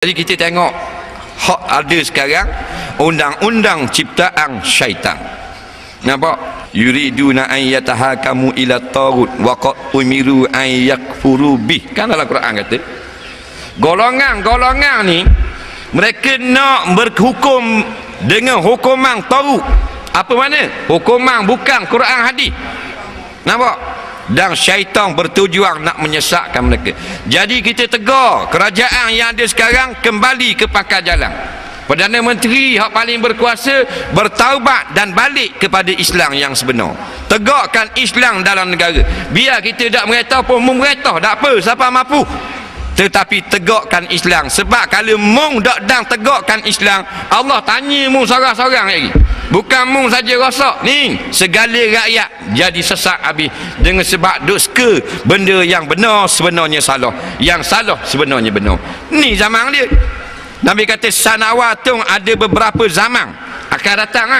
Jadi kita tengok hak ada sekarang undang-undang ciptaan syaitan. Nampak? Yuriduna an yatahakamu ila taghut wa qad umiru an yakfuru bih. Kan dalam Quran kata golongan-golongan ni mereka nak berhukum dengan hukuman taghut. Apa mana? Hukuman bukan Quran hadis. Nampak? Dan syaitan bertujuan nak menyesatkan mereka. Jadi kita tegur kerajaan yang ada sekarang kembali ke pangkal jalan. Perdana Menteri hak paling berkuasa bertaubat dan balik kepada Islam yang sebenar. Tegakkan Islam dalam negara. Biar kita tak merintah pun memerintah, tak apa, siapa mampu. Tetapi tegakkan Islam. Sebab kalau mung dak dang tegakkan Islam, Allah tanya mung sorang-sorang lagi. Bukan mung saja rosak ni, segala rakyat jadi sesat habis dengan sebab duk suka benda yang benar sebenarnya salah, yang salah sebenarnya benar. Ni zaman dia. Nabi kata sanawatun, ada beberapa zaman akan datang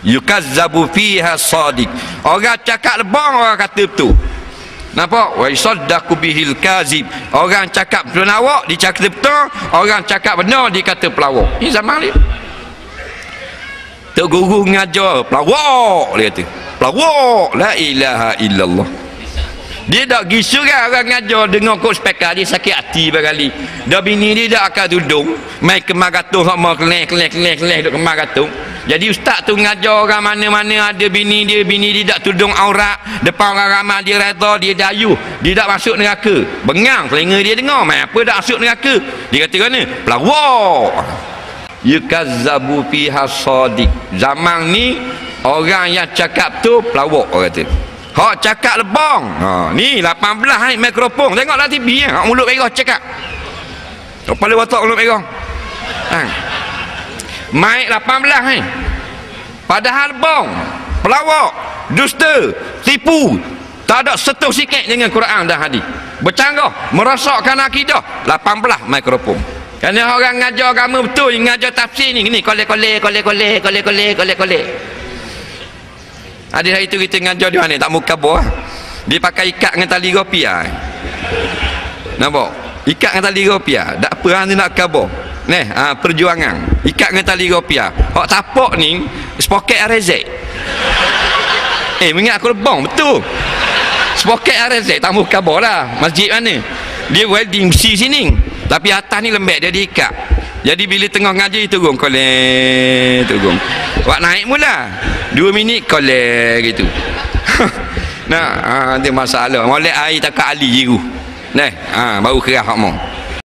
yukazzabu fiha sadiq. Orang cakap lebang, orang kata betul. Nampak? Wa yusaddaqu bihil kazib. Orang cakap penawak dicakap betul, orang cakap benar dikata pelawak. Ini zaman dia. Tok guru ngajar pelawak, dia kata pelawak, la ilaha illallah. Dia tak gisu kan orang ngajar dengar kod speaker dia sakit hati berkali. Dah bini dia tak akan tudung mai kemar gatung sama keleh duk kemar gatung. Jadi ustaz tu ngajar orang mana-mana ada bini dia tak tudung aurat, depan orang ramai dia reda, dia dayu, dia tak masuk neraka. Bengang telinga dia dengar, mai apa tak masuk neraka. Dia kata mana? Pelawak. Yukazzabu fiha sadiq. Zaman ni orang yang cakap tu pelawak, orang kata. Hak cakap lebang. Ni 18 mikrofon. Tengoklah TV hak mulut merah cakap. Kepala watak mulut merah. Mic 18 padahal lebang, pelawak, dusta, tipu. Tak ada sentuh sikit dengan Quran dan hadis. Bercanggah, merosakkan akidah. 18 mikrofon. Kerana orang ngajar agama betul, ngajar tafsir ni kolek. Ada hari tu kita ngajar di mana? Tak muka bawah. Dia pakai ikat dengan tali rupiah. Nampak? Ikat dengan tali rupiah. Tak apa dia nak kabur. Perjuangan. Ikat dengan tali rupiah. Hak tapak ni sepoket RZ. Mengingat aku lebang betul. Sepoket RZ tak muka bawah lah. Masjid mana? Dia welding besi sini. Tapi atas ni lembek, dia diikat. Jadi bila tengah ngaji turun kolek, turun. Wak naik mula 2 minit kolek gitu. Nah, dia masalah. Molek air tak ali jiru. Baru kerah hak mau.